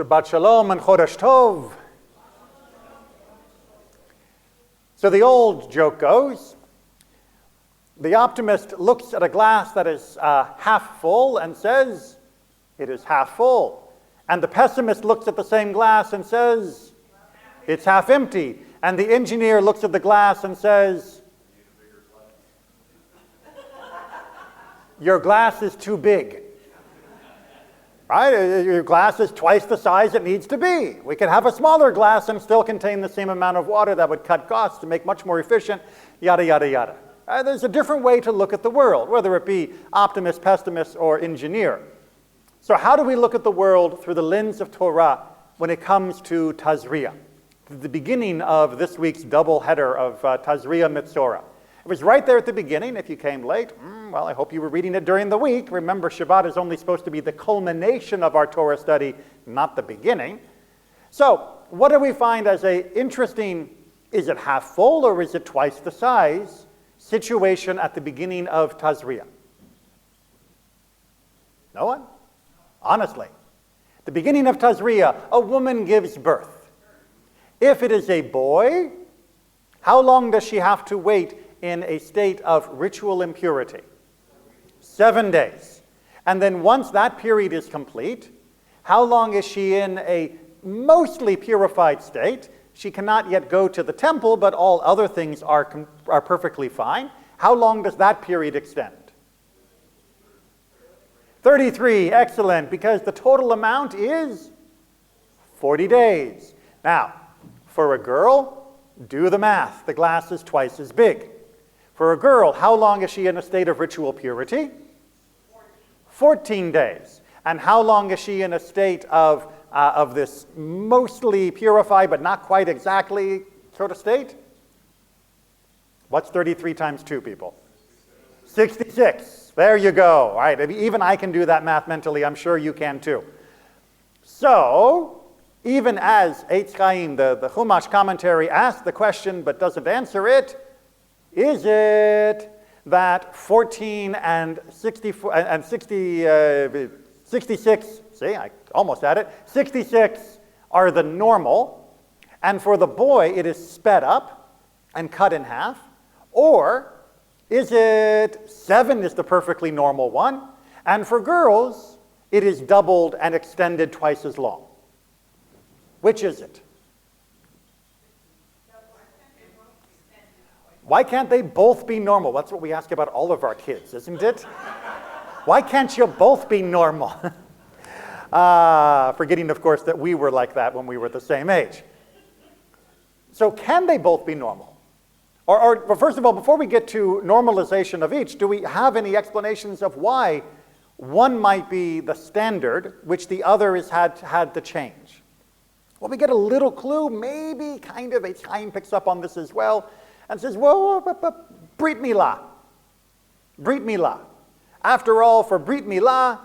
Shabbat Shalom and Chodesh Tov. So the old joke goes, the optimist looks at a glass that is half full and says, it is half full. And the pessimist looks at the same glass and says, it's half empty. And the engineer looks at the glass and says, your glass is too big. Right? Your glass is twice the size it needs to be. We could have a smaller glass and still contain the same amount of water. That would cut costs to make much more efficient, yada, yada, yada. There's a different way to look at the world, whether it be optimist, pessimist, or engineer. So how do we look at the world through the lens of Torah when it comes to Tazria? The beginning of this week's double header of Tazria Metzora. It was right there at the beginning. If you came late, well, I hope you were reading it during the week. Remember, Shabbat is only supposed to be the culmination of our Torah study, not the beginning. So, what do we find as an interesting, is it half full or is it twice the size, situation at the beginning of Tazria? No one? Honestly. The beginning of Tazria, a woman gives birth. If it is a boy, how long does she have to wait in a state of ritual impurity? 7 days. And then once that period is complete, how long is she in a mostly purified state? She cannot yet go to the temple, but all other things are perfectly fine. How long does that period extend? 33, excellent, because the total amount is 40 days. Now, for a girl, do the math. The glass is twice as big. For a girl, how long is she in a state of ritual purity? 14 days. And how long is she in a state of this mostly purified, but not quite exactly sort of state? What's 33 times 2, people? 66. There you go. All right. Even I can do that math mentally. I'm sure you can too. So, even as Eitz Chaim, the Chumash commentary, asks the question but doesn't answer it, is it that 14 and 64 and 66, see, I almost had it, 66 are the normal, and for the boy it is sped up and cut in half? Or is it 7 is the perfectly normal one, and for girls it is doubled and extended twice as long? Which is it? Why can't they both be normal? That's what we ask about all of our kids, isn't it? Why can't you both be normal? Forgetting, of course, that we were like that when we were the same age. So can they both be normal? Or first of all, before we get to normalization of each, do we have any explanations of why one might be the standard, which the other has had to change? Well, we get a little clue, maybe, kind of, Eitz Chaim picks up on this as well, and says, whoa, Brit Milah. Brit Milah. After all, for Brit Milah,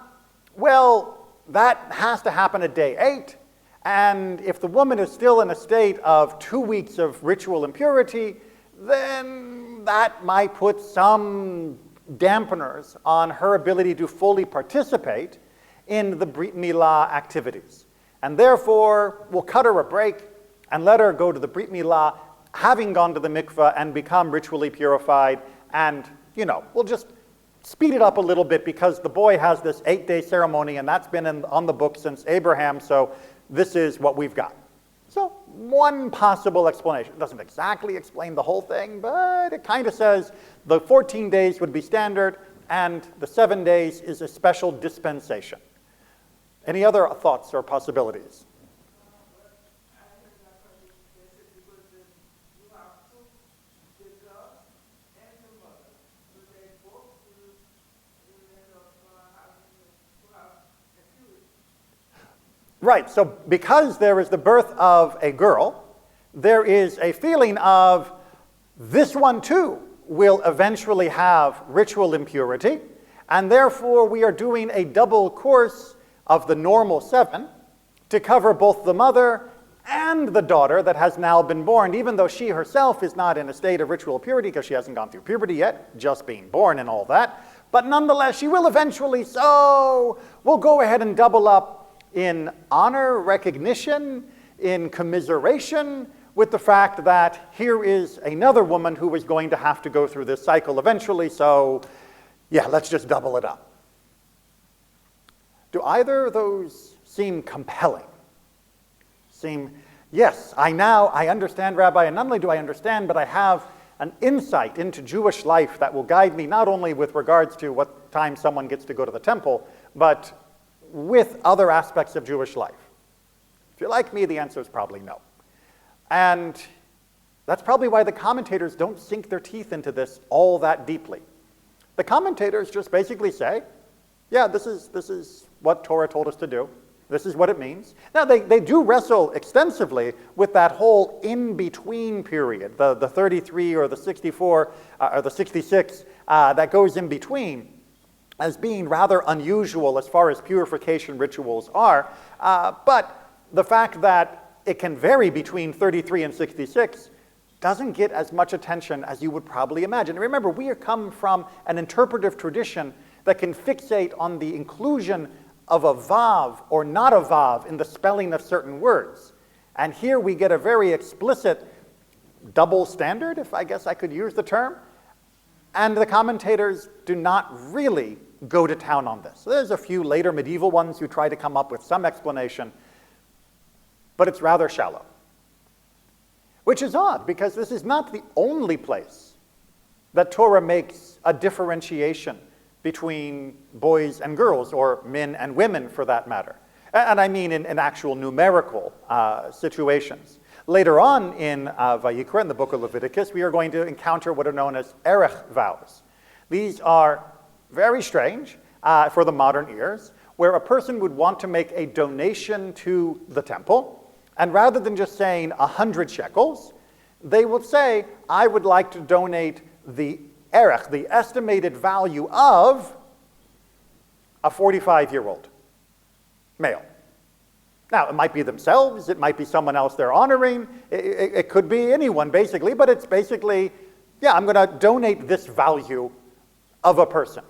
well, that has to happen at day 8. And if the woman is still in a state of 2 weeks of ritual impurity, then that might put some dampeners on her ability to fully participate in the Brit Milah activities. And therefore, we'll cut her a break and let her go to the Brit Milah, having gone to the mikveh and become ritually purified, and, we'll just speed it up a little bit because the boy has this 8-day ceremony, and that's been on the book since Abraham, so this is what we've got. So, one possible explanation. It doesn't exactly explain the whole thing, but it kind of says the 14 days would be standard, and the 7 days is a special dispensation. Any other thoughts or possibilities? Right, so because there is the birth of a girl, there is a feeling of this one too will eventually have ritual impurity, and therefore we are doing a double course of the normal 7 to cover both the mother and the daughter that has now been born, even though she herself is not in a state of ritual purity because she hasn't gone through puberty yet, just being born and all that. But nonetheless, she will eventually, so we'll go ahead and double up in honor, recognition, in commiseration with the fact that here is another woman who is going to have to go through this cycle eventually, so yeah, let's just double it up. Do either of those seem compelling? Yes, I understand, Rabbi, and not only do I understand, but I have an insight into Jewish life that will guide me not only with regards to what time someone gets to go to the temple, but with other aspects of Jewish life. If you're like me, the answer is probably no. And that's probably why the commentators don't sink their teeth into this all that deeply. The commentators just basically say, yeah, this is what Torah told us to do. This is what it means. Now, they do wrestle extensively with that whole in-between period, the 33 or the 64 or the 66 that goes in between, as being rather unusual as far as purification rituals are. But the fact that it can vary between 33 and 66 doesn't get as much attention as you would probably imagine. Remember, we come from an interpretive tradition that can fixate on the inclusion of a vav or not a vav in the spelling of certain words. And here we get a very explicit double standard, if I guess I could use the term. And the commentators do not really go to town on this. There's a few later medieval ones who try to come up with some explanation, but it's rather shallow. Which is odd, because this is not the only place that Torah makes a differentiation between boys and girls, or men and women for that matter. And I mean in actual numerical situations. Later on in Vayikra, in the book of Leviticus, we are going to encounter what are known as erech vows. These are very strange for the modern ears, where a person would want to make a donation to the temple, and rather than just saying 100 shekels, they will say, I would like to donate the erech, the estimated value of a 45-year-old male. Now, it might be themselves, it might be someone else they're honoring, it could be anyone basically, but it's basically, yeah, I'm going to donate this value of a person.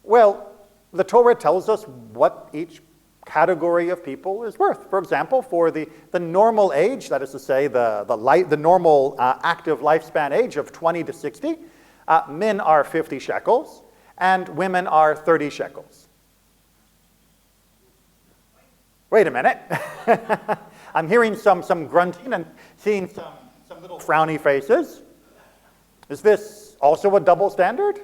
Well, the Torah tells us what each category of people is worth. For example, for the normal age, that is to say the normal active lifespan age of 20 to 60, men are 50 shekels and women are 30 shekels. Wait a minute. I'm hearing some grunting and seeing some little frowny faces. Is this also a double standard?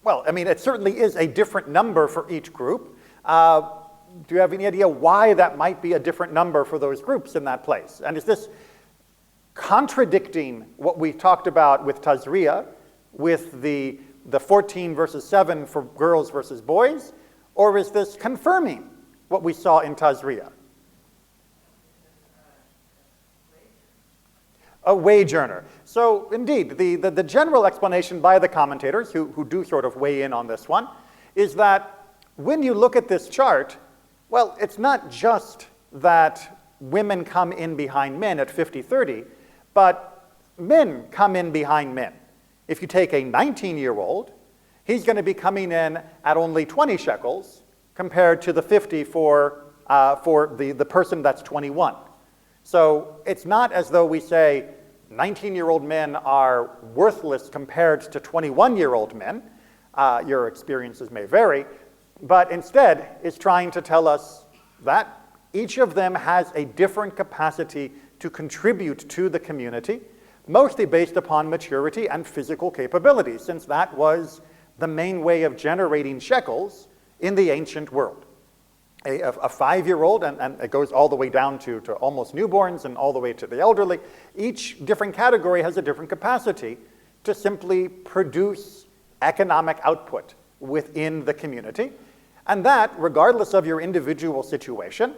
Well, I mean, it certainly is a different number for each group. Do you have any idea why that might be a different number for those groups in that place? And is this contradicting what we talked about with Tazria, with the 14 versus 7 for girls versus boys? Or is this confirming what we saw in Tazria? A wage earner. So indeed, the general explanation by the commentators, who do sort of weigh in on this one, is that when you look at this chart, well, it's not just that women come in behind men at 50-30, but men come in behind men. If you take a 19-year-old, he's going to be coming in at only 20 shekels compared to the 50 for the person that's 21. So it's not as though we say 19-year-old men are worthless compared to 21-year-old men. Your experiences may vary. But instead, it's trying to tell us that each of them has a different capacity to contribute to the community, mostly based upon maturity and physical capability, since that was the main way of generating shekels in the ancient world. A 5-year-old, and it goes all the way down to almost newborns and all the way to the elderly, each different category has a different capacity to simply produce economic output within the community. And that, regardless of your individual situation,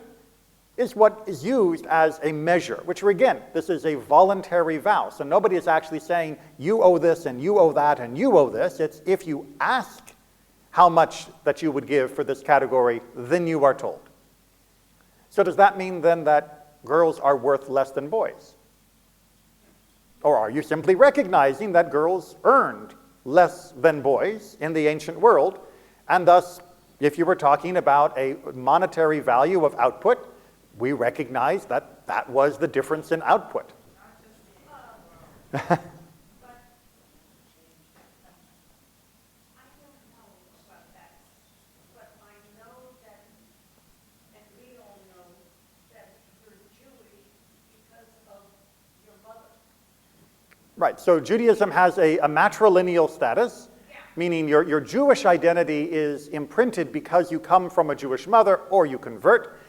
is what is used as a measure, which again, this is a voluntary vow. So nobody is actually saying, you owe this and you owe that and you owe this. It's if you ask how much that you would give for this category, then you are told. So does that mean then that girls are worth less than boys? Or are you simply recognizing that girls earned less than boys in the ancient world, and thus If you were talking about a monetary value of output, we recognize that that was the difference in output. Right, so Judaism has a matrilineal status, meaning your Jewish identity is imprinted because you come from a Jewish mother or you convert,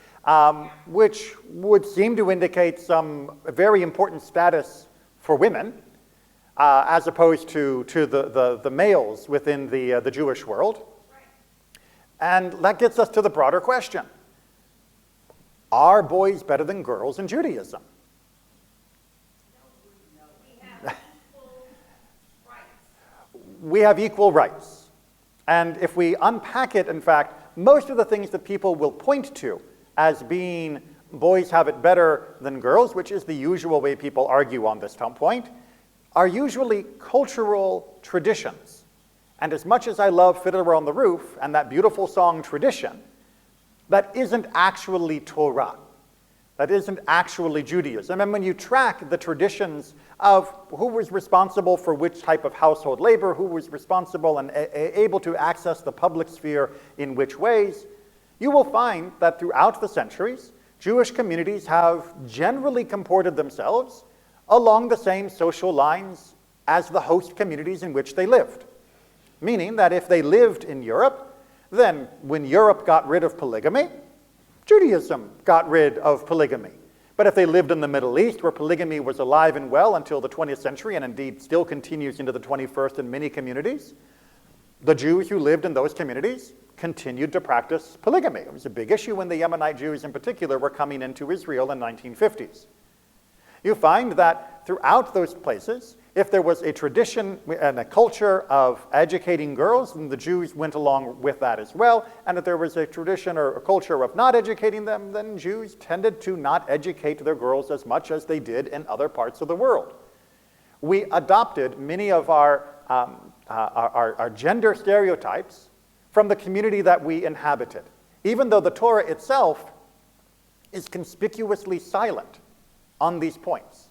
which would seem to indicate some very important status for women, as opposed to the males within the Jewish world. And that gets us to the broader question. Are boys better than girls in Judaism? We have equal rights. And if we unpack it, in fact, most of the things that people will point to as being boys have it better than girls, which is the usual way people argue on this point, are usually cultural traditions. And as much as I love Fiddler on the Roof and that beautiful song Tradition, that isn't actually Torah. That isn't actually Judaism. And when you track the traditions of who was responsible for which type of household labor, who was responsible and able to access the public sphere in which ways, you will find that throughout the centuries, Jewish communities have generally comported themselves along the same social lines as the host communities in which they lived. Meaning that if they lived in Europe, then when Europe got rid of polygamy, Judaism got rid of polygamy. But if they lived in the Middle East, where polygamy was alive and well until the 20th century, and indeed still continues into the 21st in many communities, the Jews who lived in those communities continued to practice polygamy. It was a big issue when the Yemenite Jews in particular were coming into Israel in the 1950s. You find that throughout those places, if there was a tradition and a culture of educating girls, then the Jews went along with that as well. And if there was a tradition or a culture of not educating them, then Jews tended to not educate their girls as much as they did in other parts of the world. We adopted many of our gender stereotypes from the community that we inhabited, even though the Torah itself is conspicuously silent on these points.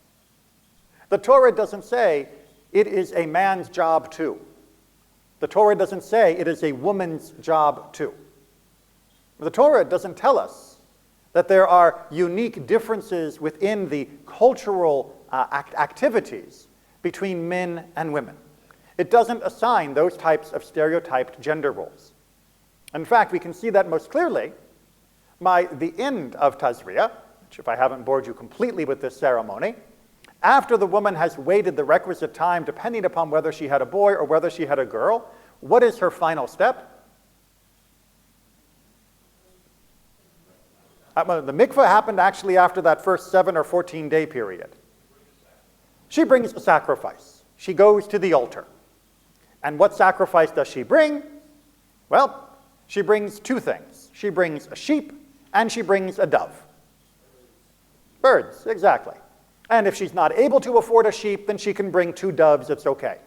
The Torah doesn't say it is a man's job too. The Torah doesn't say it is a woman's job too. The Torah doesn't tell us that there are unique differences within the cultural activities between men and women. It doesn't assign those types of stereotyped gender roles. In fact, we can see that most clearly by the end of Tazria, which if I haven't bored you completely with this ceremony, after the woman has waited the requisite time, depending upon whether she had a boy or whether she had a girl, what is her final step? The mikveh happened actually after that first 7 or 14-day period. She brings a sacrifice. She goes to the altar. And what sacrifice does she bring? Well, she brings two things. She brings a sheep and she brings a dove. Birds, exactly. And if she's not able to afford a sheep, then she can bring 2 doves, it's okay.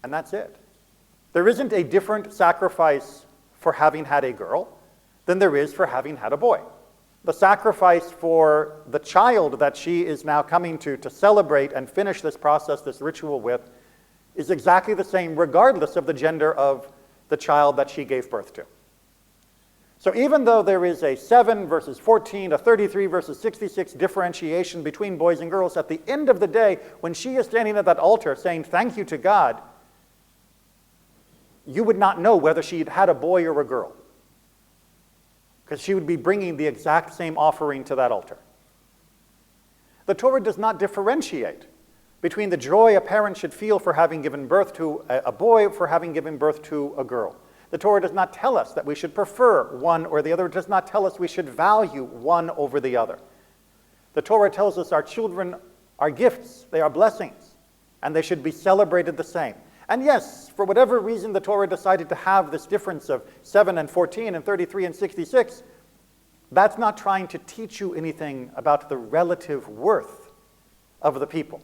And that's it. There isn't a different sacrifice for having had a girl than there is for having had a boy. The sacrifice for the child that she is now coming to celebrate and finish this process, this ritual with, is exactly the same regardless of the gender of the child that she gave birth to. So even though there is a 7 versus 14, a 33 versus 66 differentiation between boys and girls, at the end of the day, when she is standing at that altar saying thank you to God, you would not know whether she had had a boy or a girl, because she would be bringing the exact same offering to that altar. The Torah does not differentiate between the joy a parent should feel for having given birth to a boy for having given birth to a girl. The Torah does not tell us that we should prefer one or the other. It does not tell us we should value one over the other. The Torah tells us our children are gifts, they are blessings, and they should be celebrated the same. And yes, for whatever reason the Torah decided to have this difference of 7 and 14 and 33 and 66, that's not trying to teach you anything about the relative worth of the people.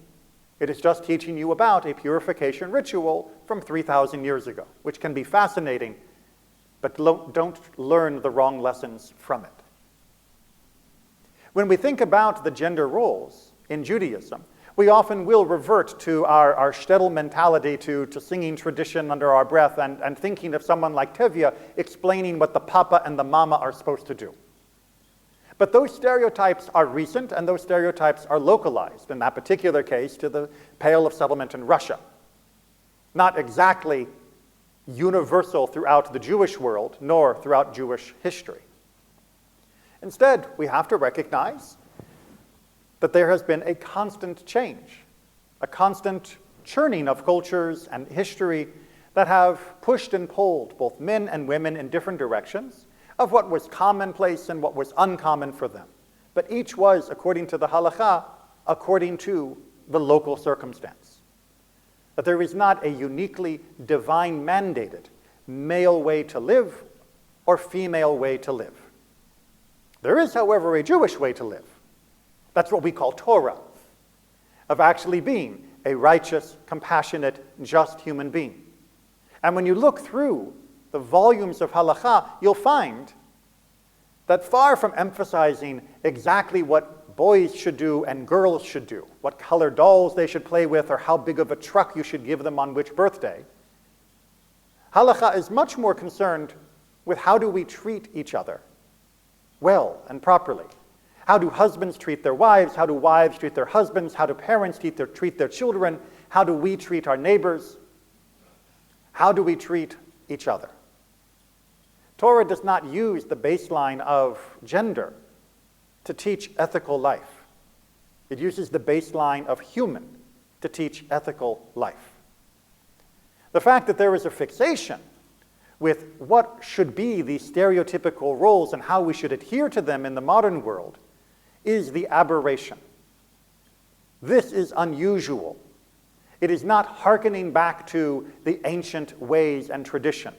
It is just teaching you about a purification ritual from 3,000 years ago, which can be fascinating, but don't learn the wrong lessons from it. When we think about the gender roles in Judaism, we often will revert to our shtetl mentality, to singing tradition under our breath, and thinking of someone like Tazria explaining what the papa and the mama are supposed to do. But those stereotypes are recent, and those stereotypes are localized, in that particular case, to the Pale of Settlement in Russia. Not exactly universal throughout the Jewish world, nor throughout Jewish history. Instead, we have to recognize that there has been a constant change, a constant churning of cultures and history that have pushed and pulled both men and women in different directions of what was commonplace and what was uncommon for them. But each was, according to the halakha, according to the local circumstance. That there is not a uniquely divine mandated male way to live or female way to live. There is, however, a Jewish way to live. That's what we call Torah, of actually being a righteous, compassionate, just human being. And when you look through the volumes of halakha, you'll find that far from emphasizing exactly what boys should do and girls should do, what color dolls they should play with, or how big of a truck you should give them on which birthday, halakha is much more concerned with how do we treat each other well and properly. How do husbands treat their wives? How do wives treat their husbands? How do parents treat their children? How do we treat our neighbors? How do we treat each other? Torah does not use the baseline of gender to teach ethical life. It uses the baseline of human to teach ethical life. The fact that there is a fixation with what should be the stereotypical roles and how we should adhere to them in the modern world is the aberration. This is unusual. It is not hearkening back to the ancient ways and tradition.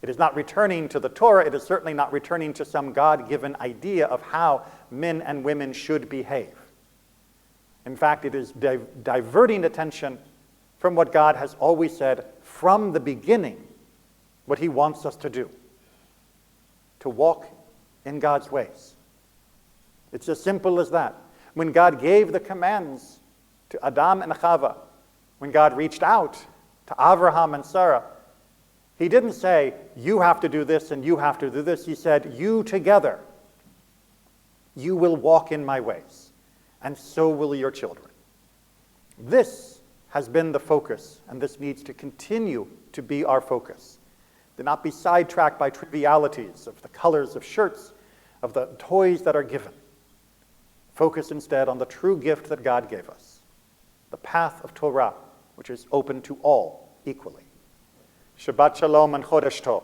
It is not returning to the Torah. It is certainly not returning to some God-given idea of how men and women should behave. In fact, it is diverting attention from what God has always said from the beginning, what he wants us to do, to walk in God's ways. It's as simple as that. When God gave the commands to Adam and Chava, when God reached out to Abraham and Sarah, he didn't say, you have to do this and you have to do this. He said, you together, you will walk in my ways, and so will your children. This has been the focus, and this needs to continue to be our focus. Do not be sidetracked by trivialities of the colors of shirts, of the toys that are given. Focus instead on the true gift that God gave us, the path of Torah, which is open to all equally. Shabbat Shalom and Chodesh Tov.